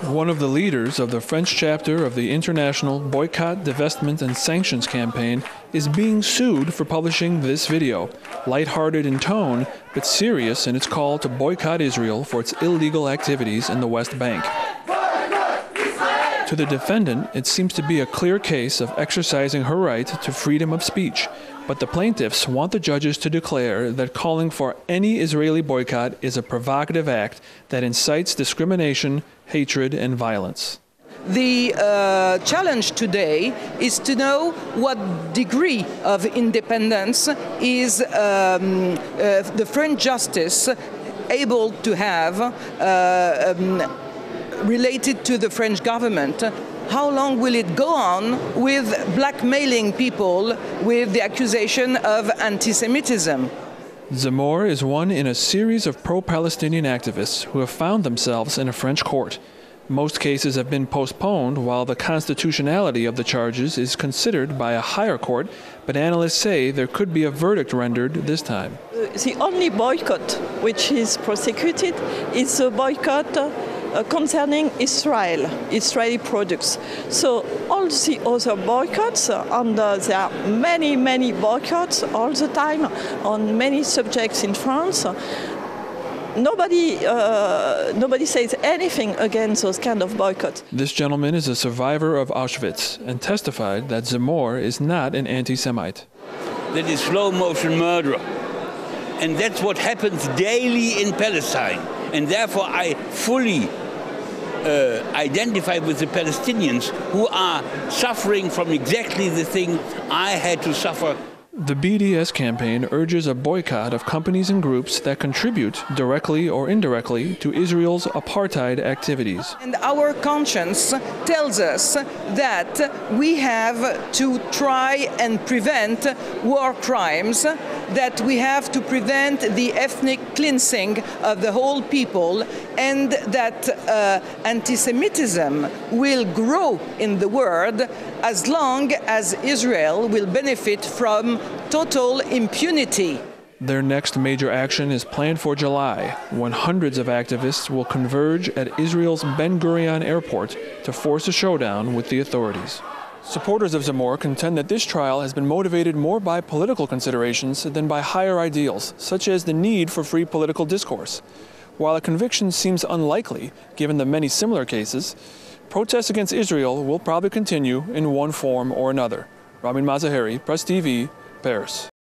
One of the leaders of the French chapter of the international Boycott, Divestment and Sanctions campaign is being sued for publishing this video, lighthearted in tone, but serious in its call to boycott Israel for its illegal activities in the West Bank. To the defendant, it seems to be a clear case of exercising her right to freedom of speech, but the plaintiffs want the judges to declare that calling for any Israeli boycott is a provocative act that incites discrimination, hatred, and violence. The challenge today is to know what degree of independence is the French justice able to have related to the French government. How long will it go on with blackmailing people with the accusation of anti-Semitism? Zemor is one in a series of pro-Palestinian activists who have found themselves in a French court. Most cases have been postponed while the constitutionality of the charges is considered by a higher court, but analysts say there could be a verdict rendered this time. The only boycott which is prosecuted is a boycott concerning Israeli products. So all the other boycotts, and there are many boycotts all the time on many subjects in France. Nobody says anything against those kind of boycotts. This gentleman is a survivor of Auschwitz and testified that Zemor is not an anti-Semite. That is slow-motion murder. And that's what happens daily in Palestine. And therefore I fully identify with the Palestinians who are suffering from exactly the thing I had to suffer. The BDS campaign urges a boycott of companies and groups that contribute, directly or indirectly, to Israel's apartheid activities. And our conscience tells us that we have to try and prevent war crimes, that we have to prevent the ethnic cleansing of the whole people, and that anti-Semitism will grow in the world as long as Israel will benefit from total impunity. Their next major action is planned for July, when hundreds of activists will converge at Israel's Ben Gurion airport to force a showdown with the authorities. Supporters of Zemor contend that this trial has been motivated more by political considerations than by higher ideals, such as the need for free political discourse. While a conviction seems unlikely, given the many similar cases, protests against Israel will probably continue in one form or another. Ramin Mazaheri, Press TV, Paris.